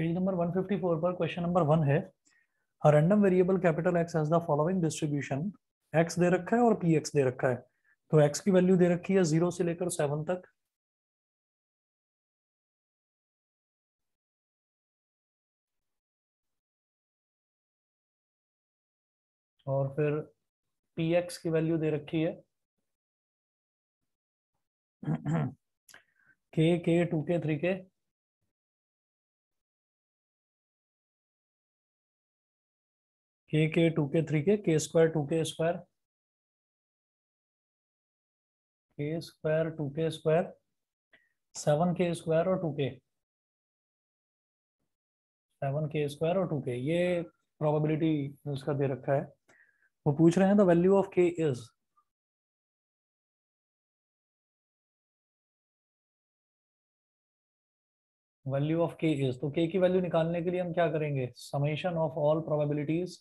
Page number 154 पर question number 1 है random variable capital X has the following distribution. X दे रखा है और पी एक्स दे रखा है। तो एक्स की वैल्यू दे रखी है 0 से लेकर 7 तक। और फिर पी एक्स की वैल्यू दे रखी है के 2 के 3 के के 2 के 3 के स्क्वायर 2 के स्क्वायर के स्क्वायर 2 के स्क्वायर 7 के स्क्वायर और 2 के 7 के स्क्वायर और 2 के ये प्रोबेबिलिटी उसका दे रखा है। वो पूछ रहे हैं द वैल्यू ऑफ के इज। वैल्यू ऑफ के इज, तो के की वैल्यू निकालने के लिए हम क्या करेंगे, summation of all probabilities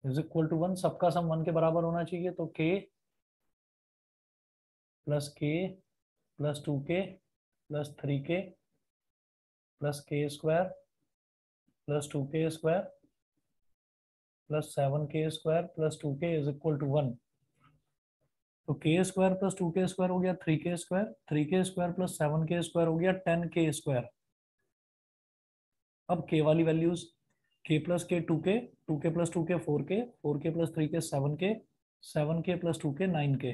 is equal to 1। सबका सम 1 के बराबर होना चाहिए। तो के प्लस 2 के प्लस 3 के प्लस के स्क्वायर प्लस 2 के स्क्वायर प्लस 7 के स्क्वायर प्लस 2 के इज इक्वल टू 1। तो के स्क्वायर प्लस 2 के स्क्वायर हो गया 3 के स्क्वायर, 3 के स्क्वायर प्लस 7 के स्क्वायर हो गया 10 के स्क्वायर। अब के वाली वैल्यूज, के प्लस के 2 के प्लस 2 के 4 के प्लस 3 के 7 के प्लस 2 के 9 के।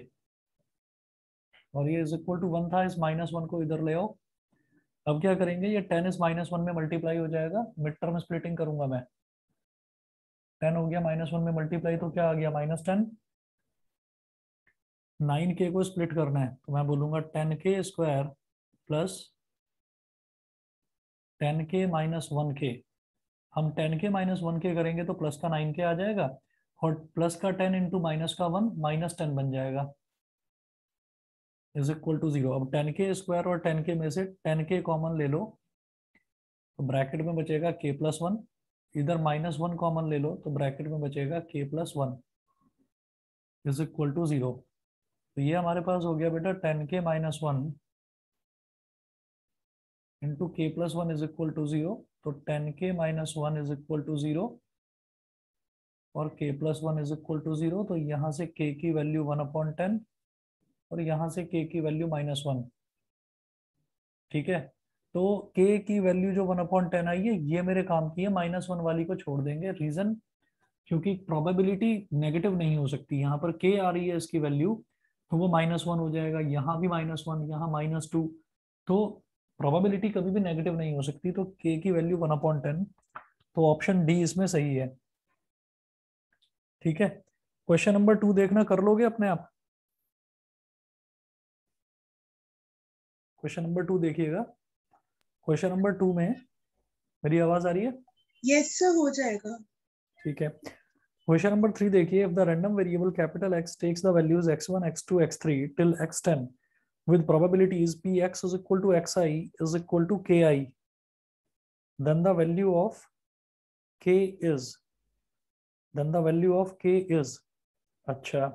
और ये इज इक्वल टू 1 था, इस -1 को इधर ले आओ। अब क्या करेंगे, ये 10 इस -1 में मल्टीप्लाई हो जाएगा। मिड टर्म स्प्लिटिंग करूंगा मैं। 10 हो गया -1 में मल्टीप्लाई, तो क्या आ गया -10। 9 के को स्प्लिट करना है तो मैं बोलूंगा 10 के स्क्वायर प्लस 10 के -1 के। हम 10 के -1 के करेंगे तो प्लस का 9 के आ जाएगा, और प्लस का 10 इंटू माइनस का 1 -10 बन जाएगा इज इक्वल टू 0। अब 10 के स्क्वायर और 10 के में से 10 के कॉमन ले लो तो ब्रैकेट में बचेगा के प्लस 1। इधर -1 कॉमन ले लो तो ब्रैकेट में बचेगा के प्लस 1 इज इक्वल टू 0। तो ये हमारे पास हो गया बेटा 10 के -1 इंटू के प्लस 1 इज इक्वल टू 0। तो 10 के -1 इज इक्वल टू 0 और के प्लस 1 इज इक्वल टू 0। तो यहाँ से के की वैल्यू 1/10 और यहाँ से के की वैल्यू -1। ठीक है, तो के की वैल्यू जो 1/10 आई है ये मेरे काम की है, -1 वाली को छोड़ देंगे। रीजन, क्योंकि प्रोबेबिलिटी नेगेटिव नहीं हो सकती। यहाँ पर के आ रही है इसकी वैल्यू, तो वो -1 हो जाएगा। यहाँ भी -1, यहाँ -2, तो प्रोबेबिलिटी कभी भी नेगेटिव नहीं हो सकती। तो के की वैल्यू 1/10। तो ऑप्शन डी इसमें सही है। ठीक है, क्वेश्चन नंबर 2 देखना, कर लोगे अपने आप। क्वेश्चन नंबर 2 देखिएगा। क्वेश्चन नंबर 2 में मेरी आवाज आ रही है? यस सर, हो जाएगा। ठीक है, क्वेश्चन नंबर 3 देखिए। If the random variable capital X takes the values x1 x2 x3 till x10 with probabilities px is equal to xi is equal to ki, then the value of k is अच्छा,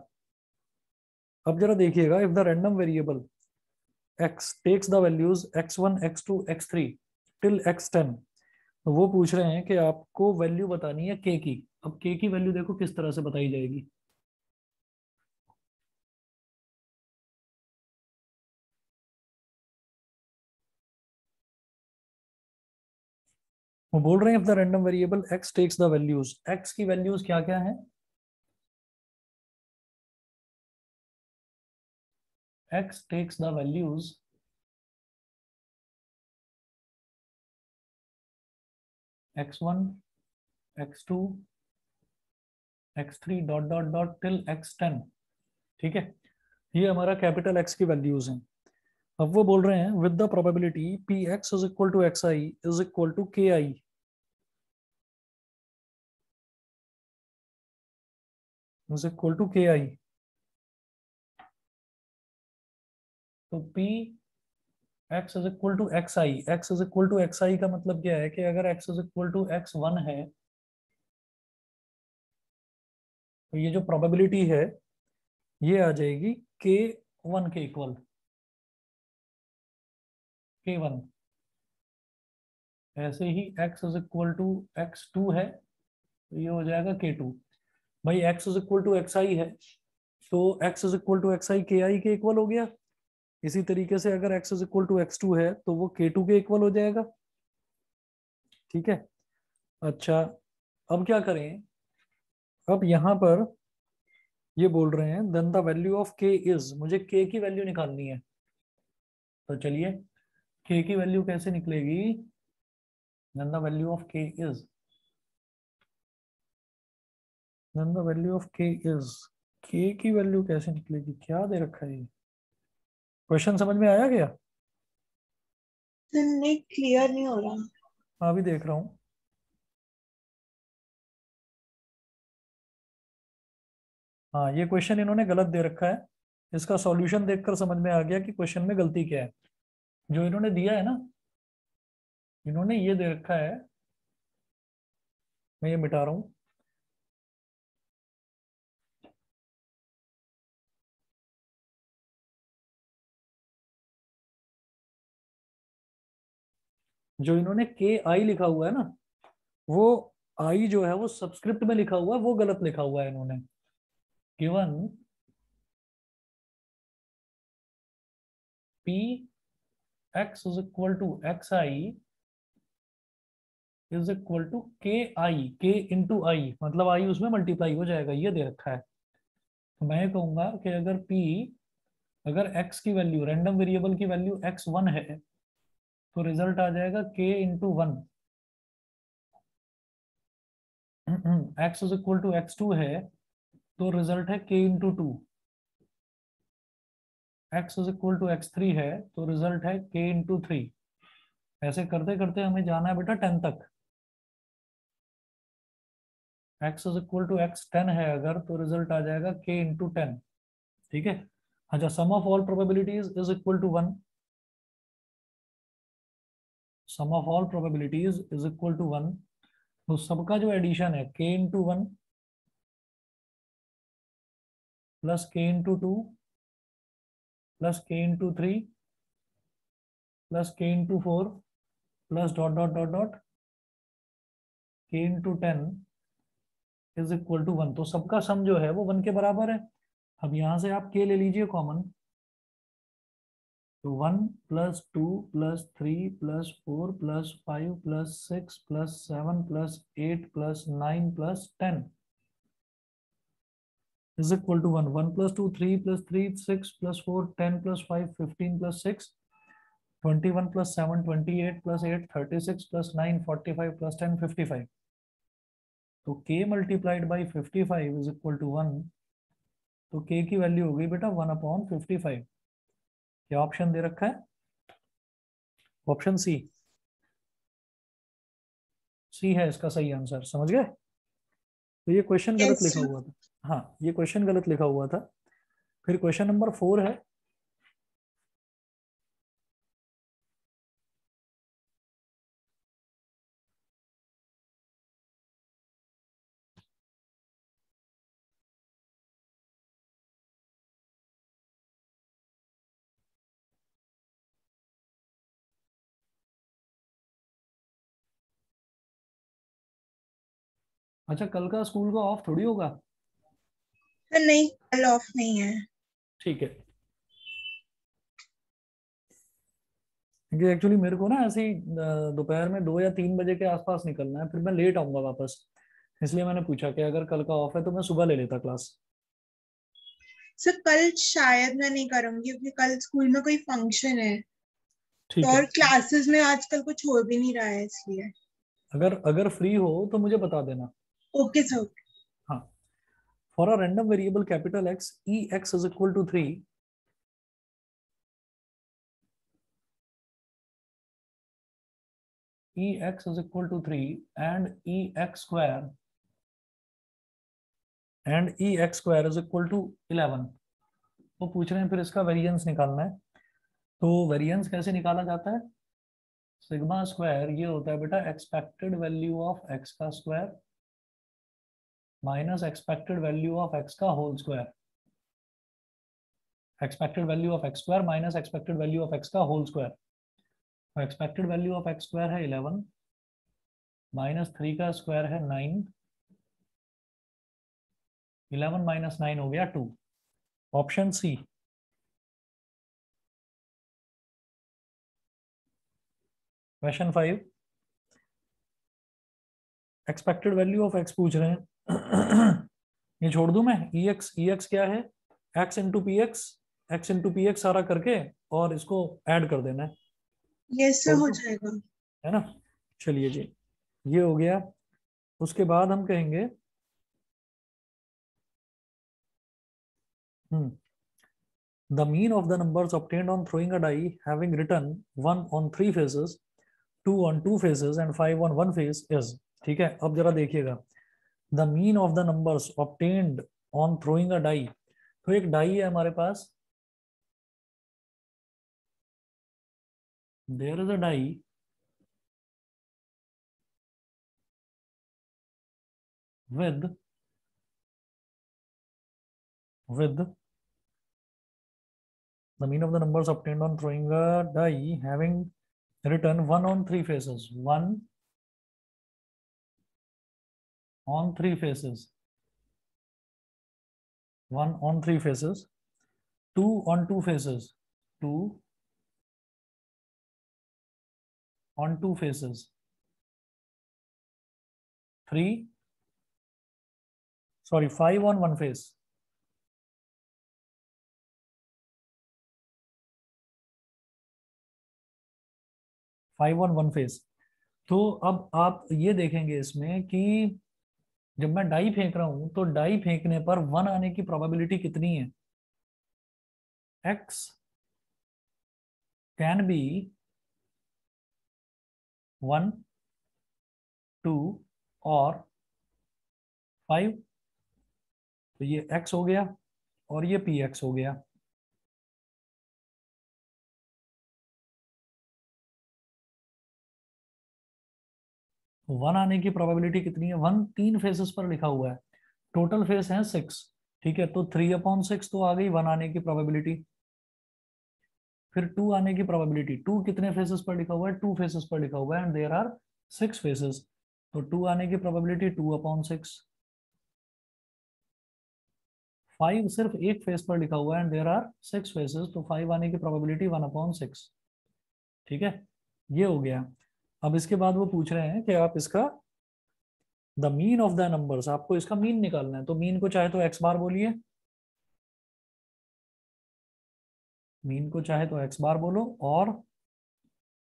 अब जरा देखिएगा। If the random variable x takes the values x1 x2 x3 till x10, तो वो पूछ रहे हैं कि आपको वैल्यू बतानी है k की। अब k की वैल्यू देखो किस तरह से बताई जाएगी। वो बोल रहे हैं if the random variable x takes the values, x की वैल्यूज क्या क्या है, x takes the values x1 x2 x3 dot dot dot till x10। ठीक है, ये हमारा कैपिटल x की वैल्यूज हैं। अब वो बोल रहे हैं with the probability P x is equal to X I is equal to K I is equal to K I. तो P x is equal to X I, X is equal to X I का मतलब क्या है कि अगर x is equal to x1 है तो ये जो प्रोबेबिलिटी है ये आ जाएगी k1 के इक्वल, k1 ऐसे ही x is equal to x2 है तो ये हो जाएगा k2। भाई x is equal to xi है तो x is equal to xi ki के इक्वल हो गया। इसी तरीके से अगर x is equal to x2 है तो वो k2 के इक्वल हो जाएगा। ठीक है। अच्छा, अब क्या करें? अब यहां पर ये बोल रहे हैं then the value of k is, मुझे k की वैल्यू निकालनी है। तो चलिए k की वैल्यू कैसे निकलेगी? Then the value of k is, then the value of k is, k की वैल्यू कैसे निकलेगी? क्या दे रखा है ये? क्वेश्चन समझ में आया क्या? नहीं, क्लियर नहीं हो रहा। हाँ अभी देख रहा हूँ। हाँ ये क्वेश्चन इन्होंने गलत दे रखा है। इसका सॉल्यूशन देखकर समझ में आ गया कि क्वेश्चन में गलती क्या है। जो इन्होंने दिया है ना, इन्होंने ये दे रखा है, मैं ये मिटा रहा हूँ। जो इन्होंने के आई लिखा हुआ है ना, वो आई जो है वो सबस्क्रिप्ट में लिखा हुआ है, वो गलत लिखा हुआ है इन्होंने। Given P x is equal to X I is equal to K I, के इंटू आई, मतलब आई उसमें मल्टीप्लाई हो जाएगा, ये दे रखा है। तो मैं कहूंगा कि अगर पी, अगर एक्स की वैल्यू, रैंडम वेरिएबल की वैल्यू x1 है तो रिजल्ट आ जाएगा k into one. X is equal to x2 है तो रिजल्ट है k into two. X is equal to x3 है तो रिजल्ट है k इंटू थ्री। ऐसे करते करते हमें जाना है बेटा 10 तक। x is equal to x10 है अगर, तो रिजल्ट आ जाएगा k इंटू टेन। ठीक है। अच्छा, sum of all probabilities is equal to one, sum of all probabilities is equal to one. तो सबका जो एडिशन है k into one plus k into two plus k into three plus k into four plus dot dot dot dot k into ten is equal to one. तो सबका सम जो है वो one के बराबर है। अब यहां से आप k ले लीजिए कॉमन, तो one plus two plus three plus four plus five plus six plus seven plus eight plus nine plus ten is equal to one. One plus two three six plus four 10 plus five 15 plus six 21 plus seven 28 plus eight 36 plus nine 45 plus ten 55। तो k multiplied by 55 is equal to one. तो k की value हो गई बेटा 1/55। क्या option दे रखा है? Option C, सी है इसका सही आंसर। समझ गए? तो ये क्वेश्चन गलत यस लिखा हुआ था। हाँ ये क्वेश्चन गलत लिखा हुआ था। फिर क्वेश्चन नंबर 4 है। अच्छा, कल का स्कूल का ऑफ थोड़ी होगा। सर, नहीं कल ऑफ नहीं है। ठीक है। क्योंकि एक्चुअली मेरे को ना ऐसे ही दोपहर में 2 या 3 बजे के आसपास निकलना है, फिर मैं लेट आऊंगा वापस। इसलिए मैंने पूछा कि अगर कल का ऑफ है तो मैं सुबह ले लेता क्लास। सर कल शायद मैं नहीं करूंगी क्योंकि कल स्कूल में कोई फंक्शन है। तो ठीक है। और क्लासेस में आजकल कुछ हो भी नहीं रहा है इसलिए। अगर अगर फ्री हो तो मुझे बता देना। Okay sir. हाँ। For a random variable capital X E X is equal to three, E X is equal to three and E X square is equal to 11। तो पूछ रहे हैं फिर इसका वेरिएंस निकालना है। तो वेरिएंस कैसे निकाला जाता है? सिग्मा स्क्वायर ये होता है बेटा एक्सपेक्टेड वैल्यू ऑफ एक्स का square minus expected value of X का whole square. Expected value of X square minus expected value of X का whole square. Expected value of X square है 11 -3 का square है 9, 11 माइनस 9 हो गया 2। Option C. Question 5, expected value of x पूछ रहे हैं। ये छोड़ दूं मैं, ई एक्स क्या है, x into P x, x into P x सारा करके और इसको ऐड कर देना है। यस सर, छोड़ हो दूं, जाएगा। है ना। चलिए जी, ये हो गया। उसके बाद हम कहेंगे the mean of the numbers obtained on throwing a die having written 1 on 3 faces, 2 on 2 faces and 5 on 1 face is। ठीक है, अब जरा देखिएगा, the mean of the numbers obtained on throwing a die। तो एक डाई है हमारे पास, there is a die with the mean of the numbers obtained on throwing a die having written 1 on 3 faces, 1 on 3 faces, 1 on 3 faces, 2 on 2 faces, 2 on 2 faces, 5 on 1 face। Five on one face. तो अब आप ये देखेंगे इसमें कि जब मैं die फेंक रहा हूं तो डाई फेंकने पर 1 आने की प्रोबेबिलिटी कितनी है, x कैन बी 1, 2 और 5। तो ये x हो गया और ये px हो गया। वन आने की प्रोबेबिलिटी कितनी है, 1 3 फेसेस पर लिखा हुआ है, टोटल फेस है 6। ठीक है, तो 3/6 तो आ गई 1 आने की प्रोबेबिलिटी। फिर 2 आने की प्रोबेबिलिटी, 2 कितने फेसेस पर लिखा हुआ है, 2 फेसेस पर लिखा हुआ है एंड देयर आर 6 फेसेस। तो 2 आने की प्रोबेबिलिटी 2/6। 5 सिर्फ एक फेस पर लिखा हुआ है एंड देयर आर 6 फेसेस, तो 5 आने की प्रोबेबिलिटी 1/6। ठीक है, ये हो गया। अब इसके बाद वो पूछ रहे हैं कि आप इसका the mean of the numbers, आपको इसका मीन निकालना है। तो मीन को चाहे तो एक्स बार बोलिए, मीन को चाहे तो एक्स बार बोलो और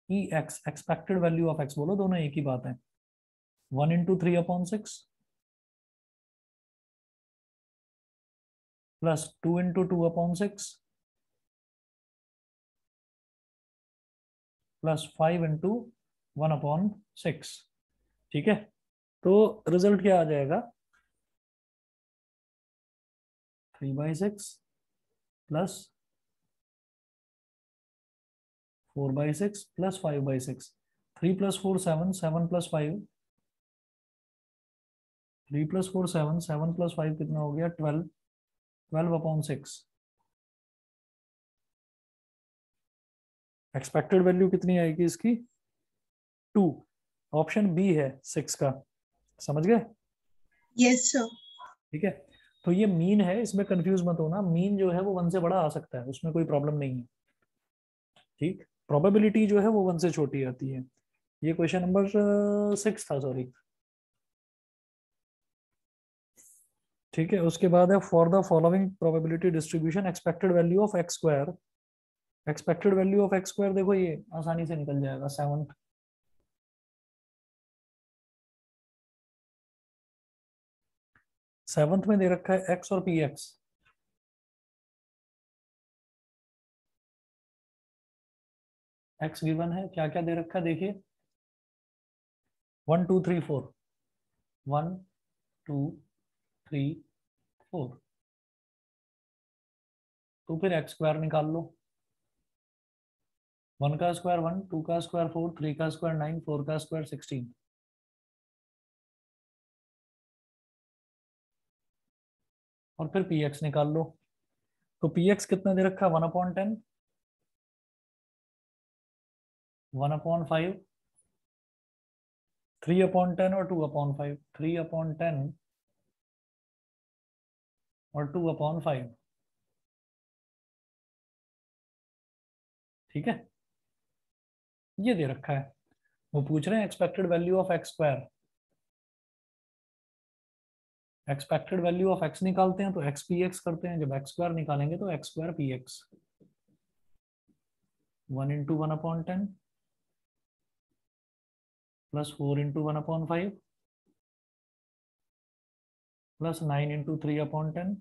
E X expected value of X बोलो, दोनों एक ही बात है। 1 × 3/6 प्लस 2 × 2/6 प्लस 5 × 1/6। ठीक है, तो रिजल्ट क्या आ जाएगा, 3/6 प्लस 4/6 प्लस 5/6। 3 + 4 7, 7 + 5, 3 + 4 7, 7 + 5 कितना हो गया 12, 12/6। एक्सपेक्टेड वैल्यू कितनी आएगी इसकी, 2। ऑप्शन बी है 6 का, समझ गए। Yes sir. ठीक है, तो ये मीन है, इसमें कंफ्यूज मत होना, मीन जो है वो 1 से बड़ा आ सकता है, उसमें कोई प्रॉब्लम नहीं है। ठीक, प्रोबेबिलिटी जो है वो 1 से छोटी आती है। ये क्वेश्चन नंबर 6 था, सॉरी। ठीक है, उसके बाद है for the following probability distribution expected value of X square. Expected value of X square देखो ये आसानी से निकल जाएगा, 7। सेवंथ में दे रखा है एक्स और पी एक्स। एक्स गिवन है, क्या क्या दे रखा है देखिए, 1 2 3 4, 1 2 3 4। तो फिर एक्स स्क्वायर निकाल लो, 1 का स्क्वायर 1, 2 का स्क्वायर 4, 3 का स्क्वायर 9, 4 का स्क्वायर 16। और फिर पी एक्स निकाल लो। तो पी एक्स कितना दे रखा है, 1/10, 1/5, 3/10 और 2/5, 3/10 और 2/5, ठीक है। ये दे रखा है, वो पूछ रहे हैं expected value of X square. Expected value of x निकालते हैं तो एक्स पी एक्स करते हैं, जब एक्स स्क्वायर निकालेंगे तो x square P x. 1 × 1/10 plus 4 × 1/5 plus 9 × 3/10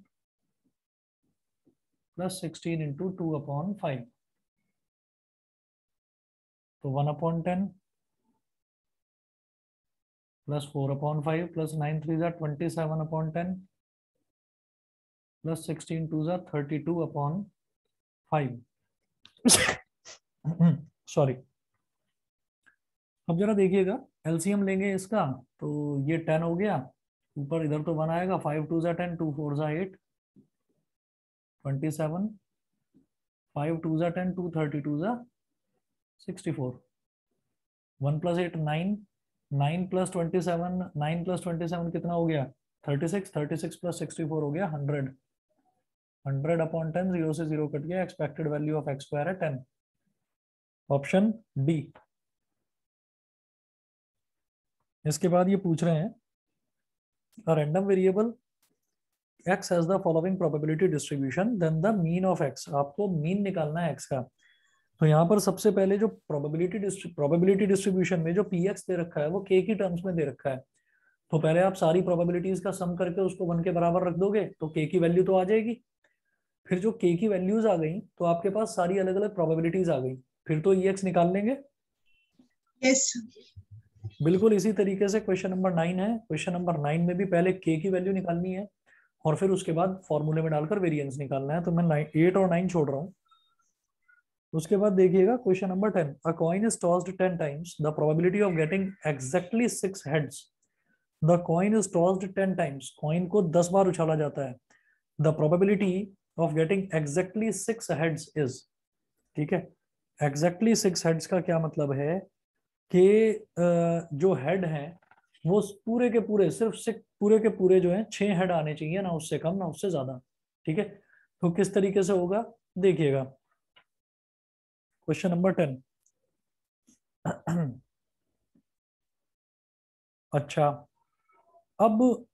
plus 16 × 2/5। तो 1/10 प्लस 4/5 प्लस 9 3 = 27/10 प्लस 16 2 = 32/5। सॉरी। अब जरा देखिएगा, एलसीएम लेंगे इसका तो ये 10 हो गया, ऊपर इधर तो 1 आएगा, 5 2 = 10, 2 4 = 8, 27, 5 2 = 10, 2 32 = 64, 1 + 8 9, 9 + 27, 9 + 27 कितना हो गया 36, 36 + 64 हो गया 100, 100/10, 0 से 0 कट गया, expected value of X square है 10, ऑप्शन बी। इसके बाद ये पूछ रहे हैं a random variable x has the following probability distribution then the mean of x, आपको मीन निकालना है x का। तो यहाँ पर सबसे पहले जो प्रोबेबिलिटी डिस्ट्रीब्यूशन में जो px दे रखा है वो k की टर्म्स में दे रखा है, तो पहले आप सारी प्रोबेबिलिटीज का सम करके उसको 1 के बराबर रख दोगे तो k की वैल्यू तो आ जाएगी। फिर जो k की वैल्यूज आ गई तो आपके पास सारी अलग अलग प्रोबेबिलिटीज आ गई, फिर तो ex निकाल लेंगे। यस बिल्कुल इसी तरीके से क्वेश्चन नंबर 9 है, क्वेश्चन नंबर 9 में भी पहले k की वैल्यू निकालनी है और फिर उसके बाद फॉर्मूले में डालकर वेरिएंस निकालना है। तो मैं 8 और 9 छोड़ रहा हूँ। उसके बाद देखिएगा question number 10, a coin is tossed 10 times, the probability of getting exactly 6 heads. The coin is tossed 10 times, coin को 10 बार उछाला जाता है, the probability of getting exactly 6 heads is, ठीक है। एग्जैक्टली 6 हेड्स का क्या मतलब है कि जो हेड है वो पूरे के पूरे सिर्फ पूरे के पूरे जो है 6 हेड आने चाहिए, ना उससे कम ना उससे ज्यादा, ठीक है। तो किस तरीके से होगा देखिएगा, क्वेश्चन नंबर 10। अच्छा, अब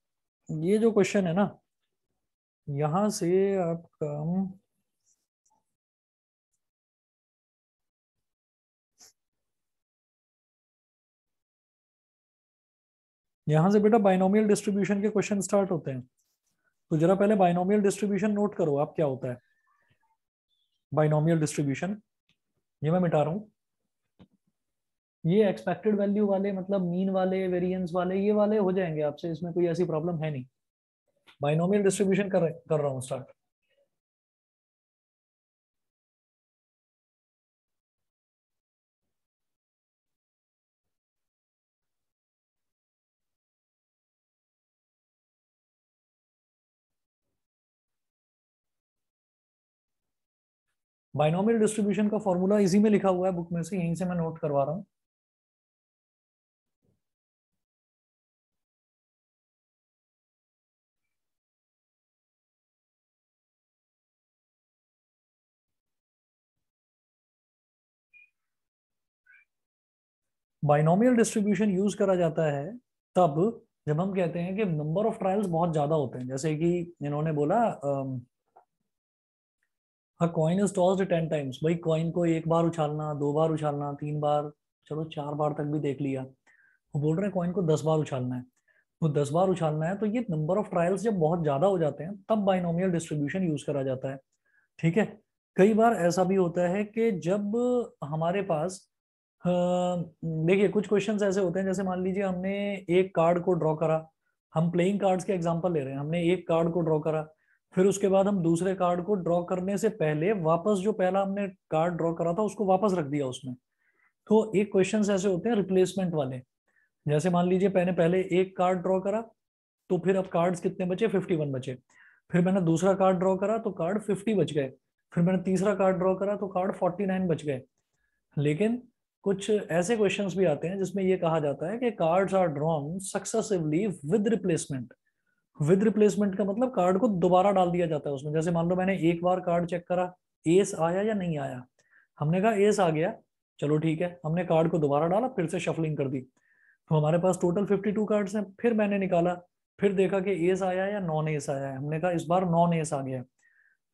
ये जो क्वेश्चन है ना, यहां से आपका यहां से बेटा बाइनोमियल डिस्ट्रीब्यूशन के क्वेश्चन स्टार्ट होते हैं। तो जरा पहले बाइनोमियल डिस्ट्रीब्यूशन नोट करो आप क्या होता है। बाइनोमियल डिस्ट्रीब्यूशन ये मैं मिटा रहा हूं, ये एक्सपेक्टेड वैल्यू वाले मतलब मीन वाले वेरिएंस वाले ये वाले हो जाएंगे आपसे, इसमें कोई ऐसी प्रॉब्लम है नहीं। बाइनोमियल डिस्ट्रीब्यूशन कर रहा हूं स्टार्ट। बाइनोमियल डिस्ट्रीब्यूशन का फॉर्मूला इसी में लिखा हुआ है बुक में से, यहीं से मैं नोट करवा रहा हूं। बाइनोमियल डिस्ट्रीब्यूशन यूज करा जाता है तब जब हम कहते हैं कि नंबर ऑफ ट्रायल्स बहुत ज्यादा होते हैं, जैसे कि इन्होंने बोला कॉइन इज टॉस्ड 10 टाइम्स, भाई कॉइन को एक बार उछालना, 2 बार उछालना, 3 बार, चलो 4 बार तक भी देख लिया। वो बोल रहे हैं कॉइन को 10 बार उछालना है, वो 10 बार उछालना है, तो ये नंबर ऑफ ट्रायल्स जब बहुत ज्यादा हो जाते हैं तब बाइनोमियल डिस्ट्रीब्यूशन यूज करा जाता है, ठीक है। कई बार ऐसा भी होता है कि जब हमारे पास देखिए कुछ क्वेश्चंस ऐसे होते हैं, जैसे मान लीजिए हमने एक कार्ड को ड्रॉ करा, हम प्लेइंग कार्ड्स के एग्जांपल ले रहे हैं, हमने एक कार्ड को ड्रॉ करा, फिर उसके बाद हम दूसरे कार्ड को ड्रॉ करने से पहले वापस जो पहला हमने कार्ड ड्रॉ करा था उसको वापस रख दिया उसमें। तो एक क्वेश्चंस ऐसे होते हैं रिप्लेसमेंट वाले, जैसे मान लीजिए मैंने पहले एक कार्ड ड्रॉ करा, तो फिर अब कार्ड्स कितने बचे 51 बचे, फिर मैंने दूसरा कार्ड ड्रॉ करा तो कार्ड 50 बच गए, फिर मैंने तीसरा कार्ड ड्रॉ करा तो कार्ड 49 बच गए। लेकिन कुछ ऐसे क्वेश्चंस भी आते हैं जिसमें ये कहा जाता है कि cards are drawn successively with replacement. With replacement का मतलब कार्ड को दोबारा डाल दिया जाता है उसमें। जैसे मान लो मैंने एक बार कार्ड चेक करा, एस आया या नहीं आया, हमने कहा एस आ गया, चलो ठीक है, हमने कार्ड को दोबारा डाला, फिर से शफलिंग कर दी, तो हमारे पास टोटल 52 कार्ड्स हैं। फिर मैंने निकाला, फिर देखा कि एस आया या नॉन एस आया है, हमने कहा इस बार नॉन एस आ गया,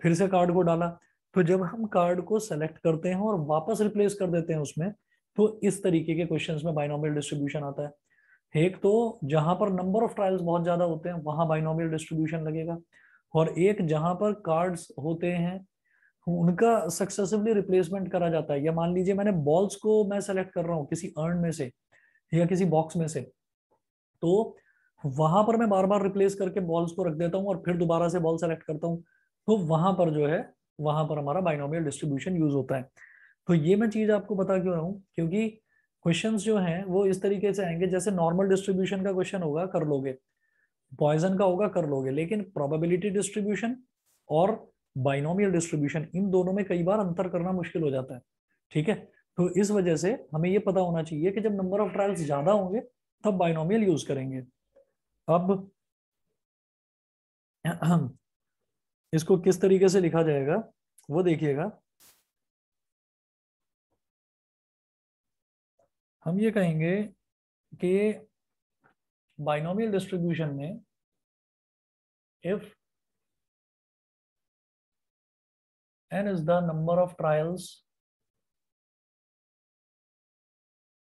फिर से कार्ड को डाला। तो जब हम कार्ड को सेलेक्ट करते हैं और वापस रिप्लेस कर देते हैं उसमें, तो इस तरीके के क्वेश्चंस में बाइनोमियल डिस्ट्रीब्यूशन आता है। एक तो जहां पर नंबर ऑफ ट्रायल्स बहुत ज्यादा होते हैं वहां बाइनोमियल डिस्ट्रीब्यूशन लगेगा, और एक जहां पर कार्ड्स होते हैं उनका सक्सेसिवली रिप्लेसमेंट करा जाता है। या मान लीजिए मैंने बॉल्स को मैं सेलेक्ट कर रहा हूँ किसी अर्न में से या किसी बॉक्स में से, तो वहां पर मैं बार बार रिप्लेस करके बॉल्स को रख देता हूँ और फिर दोबारा से बॉल सेलेक्ट करता हूँ, तो वहां पर जो है वहां पर हमारा बाइनोमियल डिस्ट्रीब्यूशन यूज होता है। तो ये मैं चीज आपको बता क्यों रहा हूँ, क्योंकि क्वेश्चंस जो हैं वो इस तरीके से आएंगे, जैसे नॉर्मल डिस्ट्रीब्यूशन का क्वेश्चन होगा कर लोगे, पॉइजन का होगा कर लोगे, लेकिन प्रोबेबिलिटी डिस्ट्रीब्यूशन और बाइनोमियल डिस्ट्रीब्यूशन, इन दोनों में कई बार अंतर करना मुश्किल हो जाता है। ठीक है, तो इस वजह से हमें ये पता होना चाहिए कि जब नंबर ऑफ ट्रायल्स ज्यादा होंगे तब बाइनोमियल यूज करेंगे। अब इसको किस तरीके से लिखा जाएगा वो देखिएगा। हम ये कहेंगे कि बाइनोमियल डिस्ट्रीब्यूशन में if n is the number of trials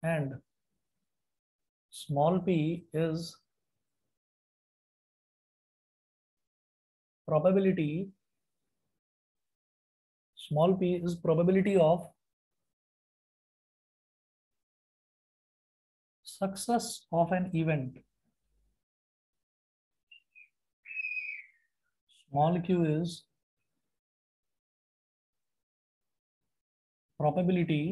and small p is probability, small p is probability of success of an event, small q is probability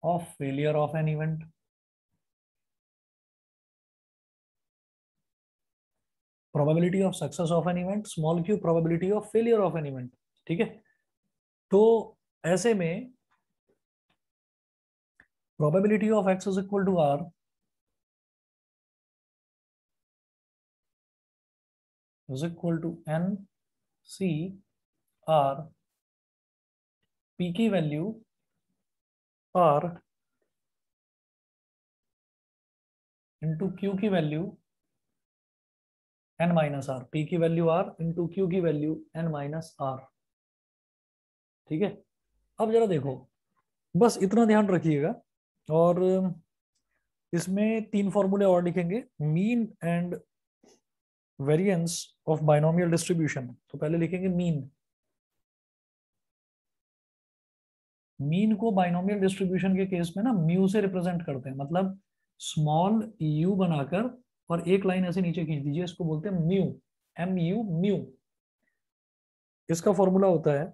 of failure of an event। probability of success of an event, small q probability of failure of an event। ठीक है, तो ऐसे में probability of x is equal to r is equal to n c r, p की value r into q की value n minus r, p की value r into q की value n minus r. ठीक है, अब जरा देखो, बस इतना ध्यान रखिएगा, और इसमें तीन फॉर्मूले और लिखेंगे, mean and variance of binomial distribution. तो पहले लिखेंगे मीन। मीन को बाइनोमियल डिस्ट्रीब्यूशन के केस में ना म्यू से रिप्रेजेंट करते हैं, मतलब स्मॉल यू बनाकर और एक लाइन ऐसे नीचे खींच दीजिए, इसको बोलते हैं म्यू, एम यू म्यू। इसका फॉर्मूला होता है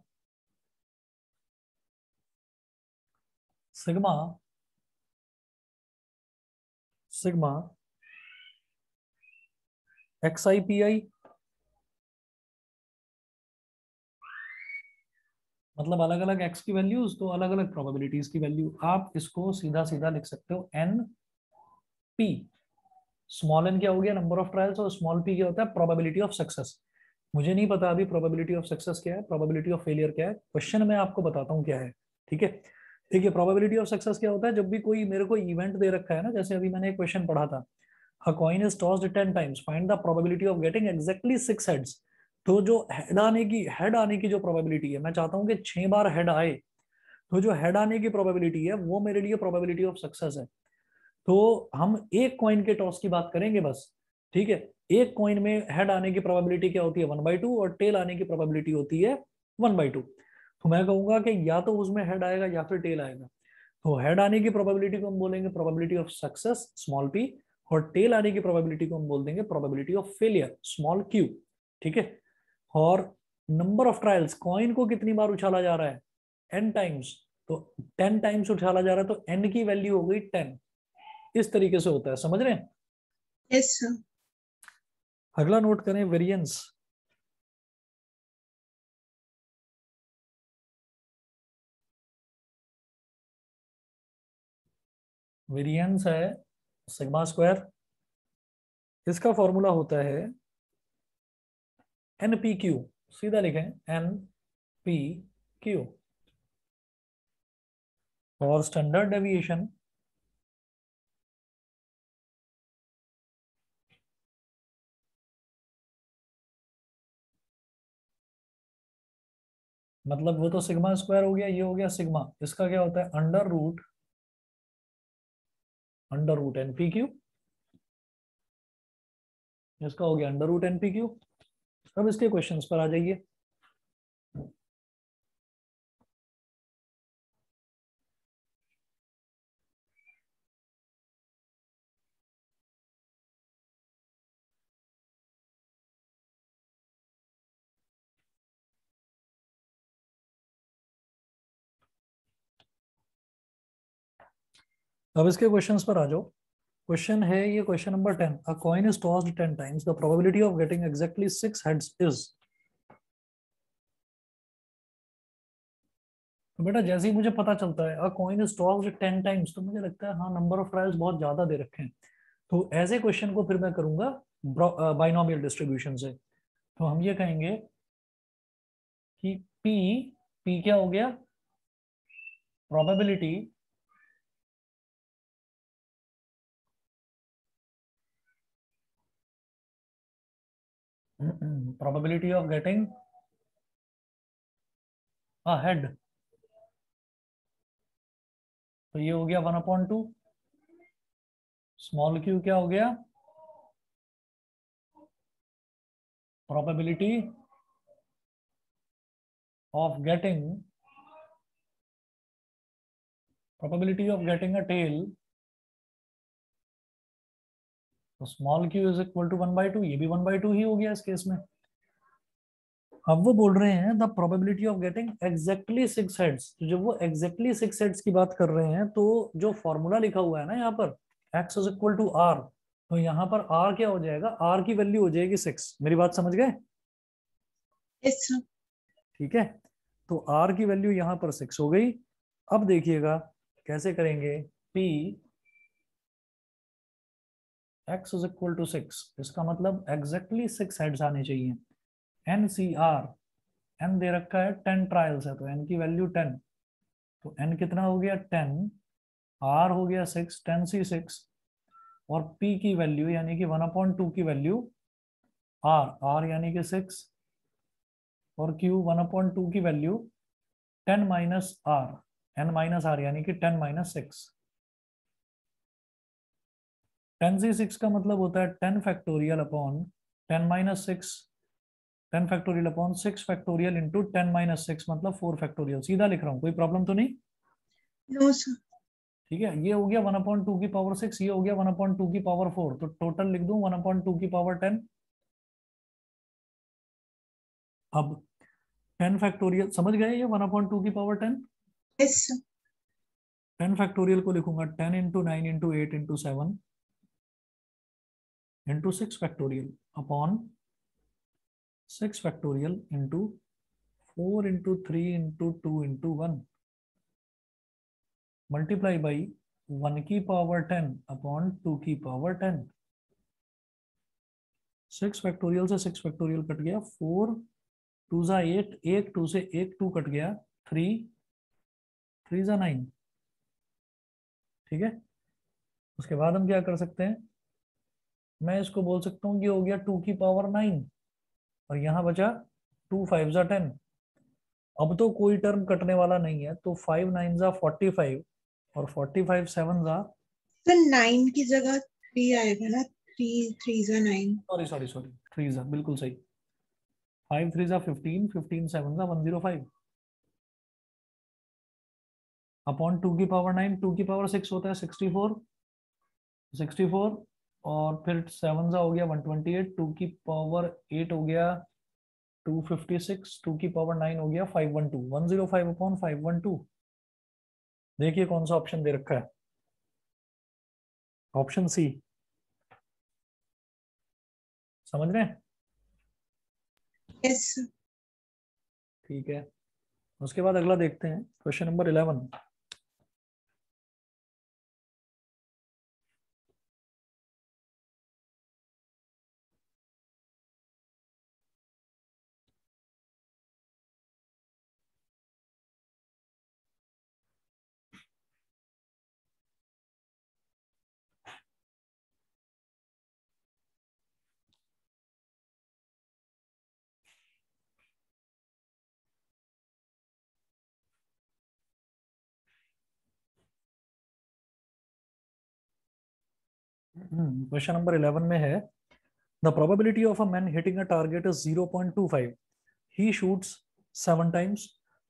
sigma, sigma x I P I, मतलब अलग अलग एक्स की वैल्यूज तो अलग अलग प्रोबेबिलिटीज की वैल्यू। आप इसको सीधा सीधा लिख सकते हो एन पी। स्मॉल एन क्या हो गया, नंबर ऑफ ट्रायल्स, और स्मॉल पी क्या होता है, प्रोबेबिलिटी ऑफ सक्सेस। मुझे नहीं पता अभी प्रोबेबिलिटी ऑफ सक्सेस क्या है, प्रोबेबिलिटी ऑफ फेलियर क्या है, क्वेश्चन में आपको बताता हूँ क्या है। ठीक है, देखिए प्रोबेबिलिटी ऑफ सक्सेस क्या होता है, जब भी कोई मेरे को इवेंट दे रखा है ना, जैसे अभी मैंने एक क्वेश्चन पढ़ा था, a coin is tossed 10 times, find the probability of getting exactly 6 heads। तो जो हेड आने की जो प्रोबेबिलिटी है, मैं चाहता हूं कि 6 बार हेड आए, तो जो हेड आने की प्रोबेबिलिटी है वो मेरे लिए प्रोबेबिलिटी ऑफ सक्सेस है। तो हम एक कॉइन के टॉस की बात करेंगे बस। ठीक है, एक कॉइन में हेड आने की प्रोबेबिलिटी क्या होती है, 1/2, और टेल आने की प्रोबेबिलिटी होती है 1/2। तो मैं कहूंगा कि या तो उसमें हेड आएगा या फिर टेल आएगा। तो हेड आने की प्रोबेबिलिटी को हम बोलेंगे probability of success small P, और टेल आने की प्रोबेबिलिटी को हम बोल देंगे probability of failure small Q. ठीक है, और नंबर ऑफ ट्रायल्स, कॉइन को कितनी बार उछाला जा रहा है, n टाइम्स, तो 10 टाइम्स उछाला जा रहा है, तो n की वैल्यू हो गई 10। इस तरीके से होता है, समझ रहे हैं। Yes sir. अगला नोट करें वेरिएंस। वेरिएंस है सिग्मा स्क्वायर, इसका फॉर्मूला होता है एन पी क्यू, सीधा लिखें एन पी क्यू। और स्टैंडर्ड डेविएशन मतलब वो तो सिग्मा स्क्वायर हो गया, ये हो गया सिग्मा, इसका क्या होता है under root n p q, इसका हो गया under root n p q. अब इसके क्वेश्चंस पर आ जाइए। अब इसके क्वेश्चंस पर आ जाओ। क्वेश्चन है ये question number 10, a coin is tossed 10 times, the probability of getting exactly 6 heads is. तो बेटा जैसे ही मुझे पता चलता है अ कॉइन इज टॉस्ड 10 टाइम्स, तो मुझे लगता है हाँ नंबर ऑफ ट्रायल्स बहुत ज्यादा दे रखे हैं। तो ऐसे क्वेश्चन को फिर मैं करूंगा बाइनोमियल डिस्ट्रीब्यूशन से। तो हम ये कहेंगे कि P, P क्या हो गया, probability probability of getting a head, तो ये हो गया 1/2। स्मॉल क्यू क्या हो गया, probability of getting a tail, तो small Q is equal to 1/2, ये भी 1/2 ही हो गया इस केस में। अब वो बोल रहे हैं the probability of getting exactly 6 heads, तो जब वो एग्जैक्टली 6 हेड्स की बात कर रहे हैं तो जो फॉर्मूला लिखा हुआ है ना यहाँ पर x is equal to r, तो यहाँ पर r क्या हो जाएगा, r की वैल्यू हो जाएगी 6। मेरी बात समझ गए? Yes sir. ठीक है, तो r की वैल्यू यहाँ पर 6 हो गई। अब देखिएगा कैसे करेंगे, p x is equal to 6, इसका मतलब एग्जैक्टली 6 हेड्स आने चाहिए। एन सी आर, एन दे रखा है 10 ट्रायल्स है तो एन की वैल्यू 10, तो एन कितना हो गया 10, आर हो गया 6, 10 C 6, और पी की वैल्यू यानी कि 1/2 की वैल्यू आर, आर यानी कि 6, और क्यू 1/2 की value 10 minus r, n minus r यानी कि 10 माइनस 6। 10 C 6 का मतलब होता है 10 factorial upon 10 - 6, 10 factorial upon 6 factorial into 10 - 6 मतलब 4 फैक्टोरियल। सीधा लिख रहा हूँ, कोई प्रॉब्लम तो नहीं? No sir. ठीक है, ये हो गया 1/2 की पावर 6, ये हो गया 1/2 की पावर 4, तो टोटल लिख दूं 1/2 की पावर 10। अब 10 फैक्टोरियल समझ गए, ये 1/2 की पावर 10, यस सर। 10 फैक्टोरियल को लिखूंगा 10 into 9 into 8 into 7 into 6 factorial upon 6 factorial into 4 into 3 into 2 into 1 multiply by 1 की पावर 10 अपॉन 2 की पावर 10। 6 फैक्टोरियल से 6 फैक्टोरियल कट गया, 4 2 जा 8, एक 2 से एक 2 कट गया, 3 3 जा 9। ठीक है, उसके बाद हम क्या कर सकते हैं, मैं इसको बोल सकता हूँ ये हो गया 2 की पावर 9, और यहाँ बचा 2 5 जा 10। अब तो कोई टर्म कटने वाला नहीं है, तो 5 9 जा 45, और 45 7 जा, सर 9 की जगह 3 आएगा ना, 3 3 जा 9। सॉरी सॉरी सॉरी 3 जा, बिल्कुल सही, 5 3 जा 15, 15 7 जा 105 अपॉन 2 की पावर 9, 2 की पावर 6 होता है 64, 64, और फिर 7 जा हो गया 128, 2 की पावर 8 हो गया 256, 2 की पावर 9 हो गया 512, 105 अपॉन 512। देखिए कौन सा ऑप्शन दे रखा है, ऑप्शन सी। समझ रहे हैं? Yes sir. ठीक है, उसके बाद अगला देखते हैं क्वेश्चन नंबर 11। क्वेश्चन नंबर 11 में है the probability of a man hitting a target is 0.25. He shoots 7 times,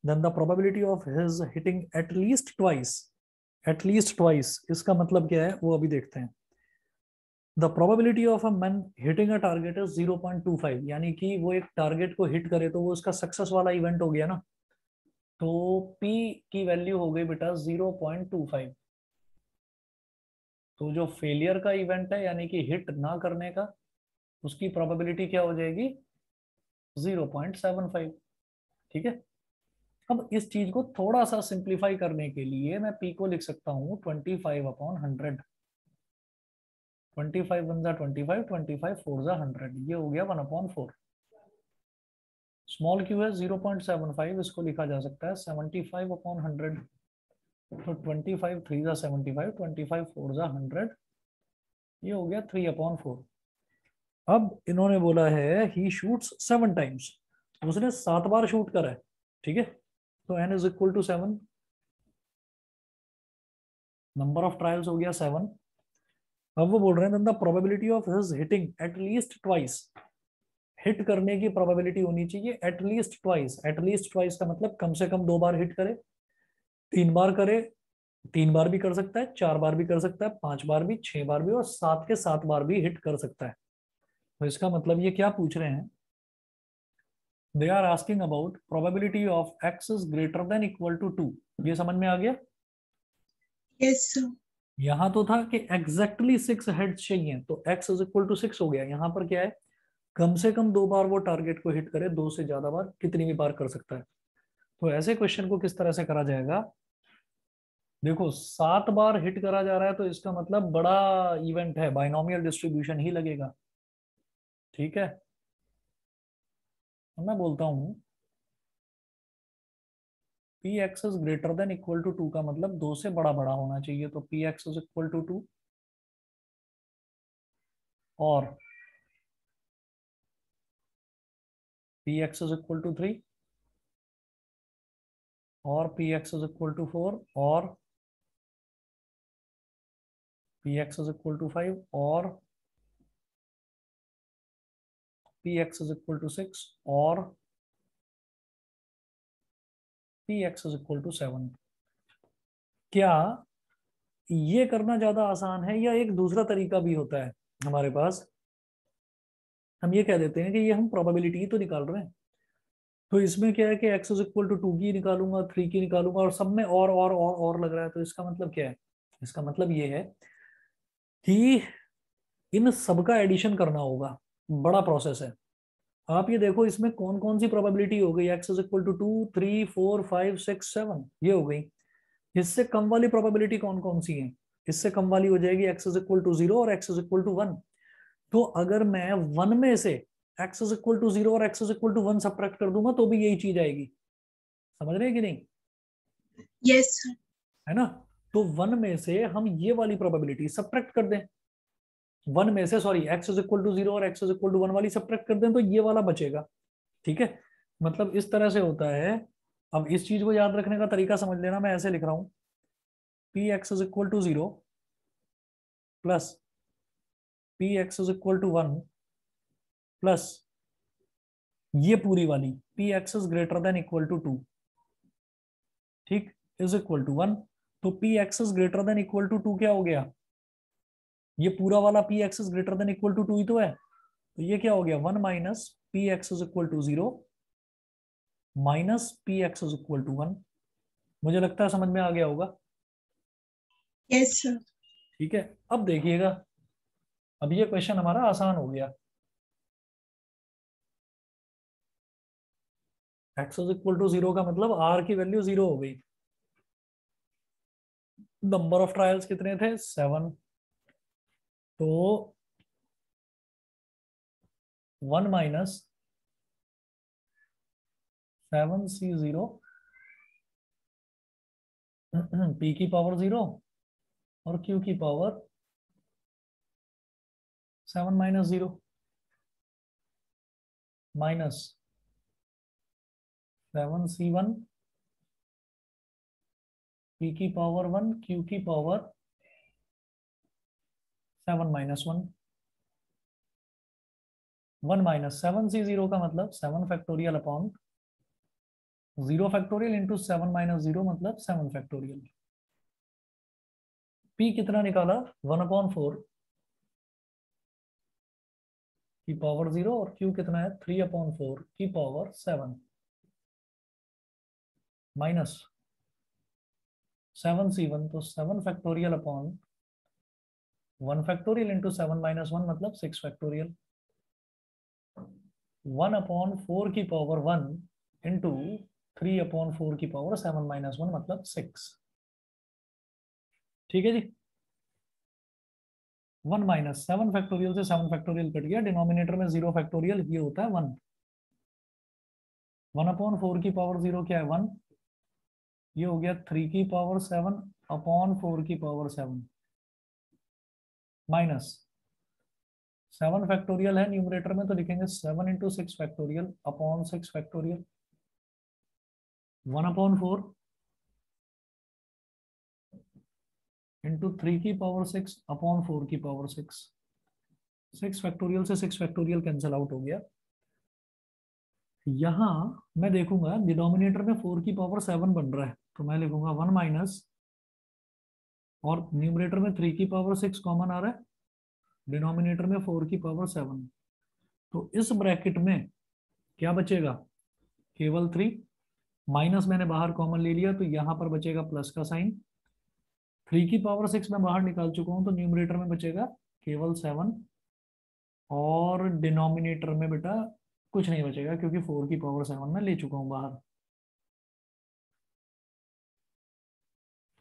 then the probability of his hitting at least twice. At least twice इसका मतलब क्या है वो अभी देखते हैं. The probability of a man hitting a target is 0.25, यानी कि वो एक टारगेट को हिट करे तो वो उसका सक्सेस वाला इवेंट हो गया ना. तो P की वैल्यू हो गई बेटा 0.25. तो जो फेलियर का इवेंट है यानी कि हिट ना करने का, उसकी प्रोबेबिलिटी क्या हो जाएगी 0.75. ठीक है. अब इस चीज को थोड़ा सा सिंप्लीफाई करने के लिए मैं P को लिख सकता हूँ 25/100. 25 वन जा 25, 25 फोर जा 100, ये हो गया 1/4. स्मॉल क्यू है 0.75, इसको लिखा जा सकता है 75/100. तो 25 3 जा 75, 25 4 जा 100, ये हो गया 3/4. अब इन्होंने बोला है ही शूट्स 7 times, उसने 7 बार शूट करा है. ठीक है. तो n is equal to 7, number of trials हो गया 7. अब वो बोल रहे हैं the probability of his hitting at least twice. Hit करने की प्रोबेबिलिटी होनी चाहिए at least twice. At least twice का मतलब कम से कम 2 बार हिट करे, 3 बार करे, 3 बार भी कर सकता है, 4 बार भी कर सकता है, 5 बार भी, 6 बार भी, और 7 के 7 बार भी हिट कर सकता है. तो इसका मतलब ये क्या पूछ रहे हैं, they are asking about probability of x is greater than equal to 2. ये समझ में आ गया. Yes sir. यहां तो था कि एग्जैक्टली 6 हेड्स चाहिए, तो x इज इक्वल टू 6 हो गया. यहाँ पर क्या है, कम से कम 2 बार वो टारगेट को हिट करे, 2 से ज्यादा बार कितनी भी बार कर सकता है. तो ऐसे क्वेश्चन को किस तरह से करा जाएगा, देखो 7 बार हिट करा जा रहा है तो इसका मतलब बड़ा इवेंट है, बाइनोमियल डिस्ट्रीब्यूशन ही लगेगा. ठीक है. तो मैं बोलता हूं p x is greater than equal to 2 का मतलब 2 से बड़ा बड़ा होना चाहिए. तो P x is equal to 2 और p x is equal to 3 और p x is equal to 4 और p x is equal to 5 और p x is equal to 6 और p x is equal to 7. क्या ये करना ज्यादा आसान है या एक दूसरा तरीका भी होता है हमारे पास. हम ये कह देते हैं कि ये हम प्रोबेबिलिटी ही तो निकाल रहे हैं, तो इसमें क्या है कि x इज इक्वल टू 2 की निकालूंगा, 3 की निकालूंगा, और सब में और लग रहा है. तो इसका मतलब क्या है, इसका मतलब ये है कि इन सबका एडिशन करना होगा. बड़ा प्रोसेस है. आप ये देखो इसमें कौन कौन सी प्रोबेबिलिटी हो गई, x इज इक्वल टू 2, 3, 4, 5, 6, 7, ये हो गई. इससे कम वाली प्रोबेबिलिटी कौन कौन सी है, इससे कम वाली हो जाएगी x इज इक्वल टू 0 और x इज इक्वल टू 1. तो अगर मैं 1 में से x इज इक्वल टू 0 और x is equal to 1 subtract कर दूंगा तो भी यही चीज आएगी. समझ रहे हैं कि नहीं. Yes sir. है ना. तो 1 में से हम ये वाली प्रोबेबिलिटी सब्ट्रैक्ट कर दें, 1 में से sorry x is equal to 0 और x इज इक्वल टू 1 वाली सब्ट्रैक्ट कर दें तो ये वाला बचेगा. ठीक है. मतलब इस तरह से होता है. अब इस चीज को याद रखने का तरीका समझ लेना, मैं ऐसे लिख रहा हूं p x is equal to 0 plus p x is equal to 1 plus ये पूरी वाली p x is greater than equal to 2. ठीक. Is equal to 1. तो P x is greater than equal to 2 क्या हो गया, ये पूरा वाला p x is greater than equal to 2 ही तो है. तो ये क्या हो गया 1 minus p x is equal to 0 minus p x is equal to 1. मुझे लगता है समझ में आ गया होगा. Yes sir. ठीक है. अब देखिएगा, अब ये क्वेश्चन हमारा आसान हो गया. x इज इक्वल टू 0 का मतलब r की वैल्यू 0 हो गई. नंबर ऑफ ट्रायल्स कितने थे 7. तो 1 माइनस 7c0 p की पावर 0 और q की power 7 minus 0 minus 7c1 p की पावर 1 q की पावर 7 माइनस 1, 1 माइनस 7c0 का मतलब 7 factorial upon 0 factorial into 7 minus 0 मतलब 7 फैक्टोरियल। p कितना निकाला 1/4 की पावर 0 और q कितना है 3/4 की पावर 7 माइनस 7c1 तो 7 factorial upon 1 factorial into 7 minus 1 मतलब 6 फैक्टोरियल। 1/4 की पावर 1 इंटू 3/4 की पावर 7 माइनस 1 मतलब 6। ठीक है जी। 1 माइनस 7 फैक्टोरियल से 7 फैक्टोरियल कट गया, डिनोमिनेटर में 0 फैक्टोरियल, ये होता है 1। 1/4 की पावर 0 क्या है 1, ये हो गया 3 की पावर 7 अपॉन 4 की पावर 7 माइनस 7 फैक्टोरियल है न्यूमरेटर में, तो लिखेंगे 7 into 6 factorial upon 6 factorial. 1/4 into 3 की पावर 6 अपॉन 4 की पावर 6। 6 फैक्टोरियल से 6 फैक्टोरियल कैंसिल आउट हो गया। यहां मैं देखूंगा डिनोमिनेटर में 4 की पावर 7 बन रहा है, तो मैं लिखूंगा 1 माइनस, और न्यूमरेटर में 3 की पावर 6 कॉमन आ रहा है, डिनोमिनेटर में 4 की पावर 7, तो इस ब्रैकेट में क्या बचेगा केवल 3, माइनस मैंने बाहर कॉमन ले लिया तो यहां पर बचेगा प्लस का साइन। 3 की पावर 6 मैं बाहर निकाल चुका हूं, तो न्यूमरेटर में बचेगा केवल 7, और डिनोमिनेटर में बेटा कुछ नहीं बचेगा क्योंकि 4 की पावर 7 मैं ले चुका हूं बाहर।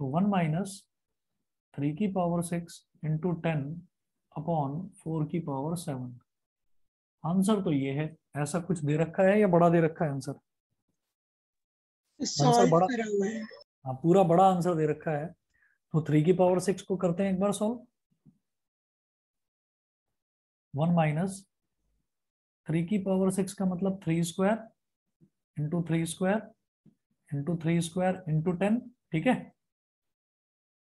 तो 1 माइनस 3 की पावर 6 इंटू 10 अपॉन 4 की पावर 7। आंसर तो ये है, ऐसा कुछ दे रखा है या बड़ा दे रखा है आंसर? आंसर सॉल्व बड़ा, करा हुआ है। हाँ पूरा बड़ा आंसर दे रखा है। तो 3 की पावर 6 को करते हैं एक बार सॉल्व। 1 माइनस 3 की पावर 6 का मतलब 3 square into 3 square into 3 square into 10, ठीक है,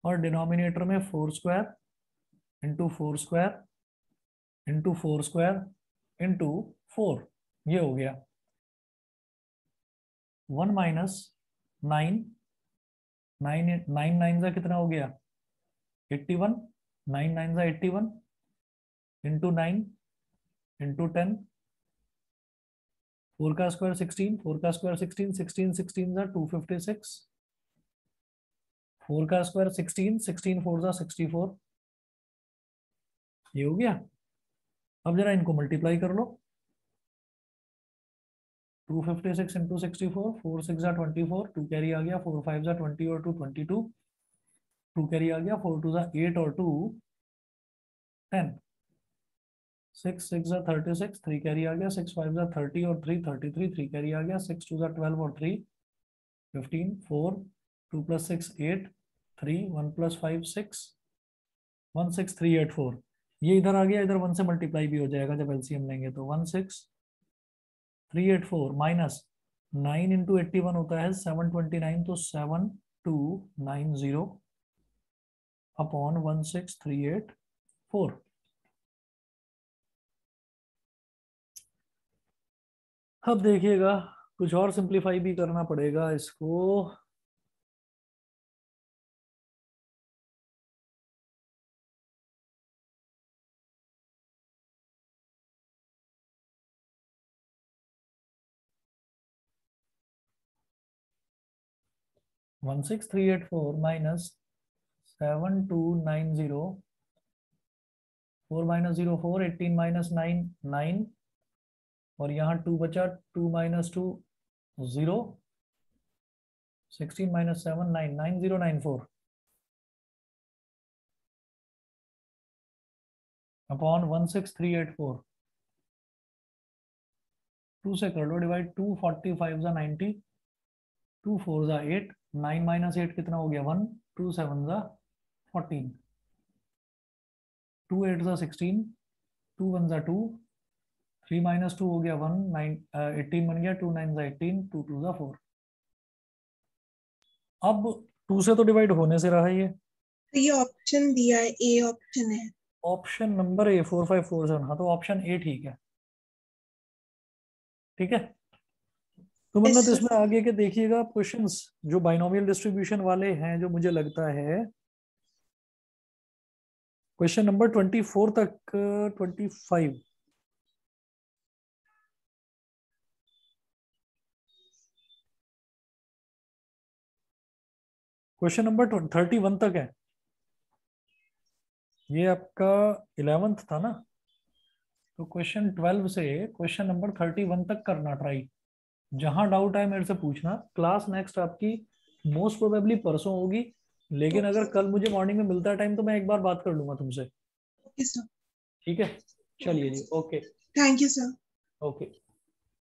और डिनोमिनेटर में 4 square into 4 square into 4 square into 4, ये हो गया। 1 माइनस 9, 9 9 का कितना हो गया 81, 9 9 का 81 इंटू 9 इंटू 10, 4 का स्क्वायर 16, 4 का स्क्वायर 16, 16 16 का 256, 4 का स्क्वायर 16, 16 4 का 64, ये हो गया। अब जरा इनको मल्टीप्लाई कर लो, 256 इंटू 64, 4 6 जा 24, 2 कैरी आ गया, 4 5 जा 20 और 2 22, 2 कैरी आ गया, 4 2 जा 8 और 2 10, 6 6 जा 36, 3 कैरी आ गया, 6 5 जा 30 और 3 33, 3 कैरी आ गया, 6 2 जा 12 और 3 15, 4 2 प्लस 6 8, 3 1 प्लस 5 6, 1 6 3 8 4, ये इधर आ गया, इधर 1 से मल्टीप्लाई भी हो जाएगा जब एलसीएम लेंगे, तो 1 6 3 8 4 माइनस 9 इंटू 81 होता है 729, तो 7290 अपॉन 16384। अब देखिएगा कुछ और सिंप्लीफाई भी करना पड़ेगा इसको। 16384 माइनस 7290, 4 माइनस 0 4, 18 माइनस 9 9, और यहाँ 2 बचा, 2 माइनस 2 0, 16 माइनस 7 9, 9094 अपॉन 16384। 2 से कर लो डिवाइड, 2 45 जा 90, 2 4 जा 8, 9 माइनस 8 कितना हो गया 1, 2 7 जा 14, 2 8 जा 16, 2 1 जा 2, 3 माइनस 2 हो गया 1, 9 18 बन गया, 2 9 जा 18, 2 2 जा 4। अब 2 से तो डिवाइड होने से रहा ये, तो ये ऑप्शन दिया है, ए ऑप्शन है। ऑप्शन नंबर ए 4547, हाँ तो ऑप्शन ए ठीक है। ठीक है, तो मतलब यस तो सर। इसमें आगे के देखिएगा क्वेश्चंस जो बाइनोमियल डिस्ट्रीब्यूशन वाले हैं, जो मुझे लगता है क्वेश्चन नंबर 24 तक, 25, क्वेश्चन नंबर 31 तक है। ये आपका 11th था ना, तो क्वेश्चन 12 से क्वेश्चन नंबर 31 तक करना ट्राई। जहां डाउट है मेरे से पूछना। क्लास नेक्स्ट आपकी मोस्ट प्रोबेबली परसों होगी, लेकिन ओके अगर कल मुझे मॉर्निंग में मिलता है टाइम तो मैं एक बार बात कर लूंगा तुमसे। Okay sir. ठीक है, चलिए जी, okay. Thank you sir. Okay.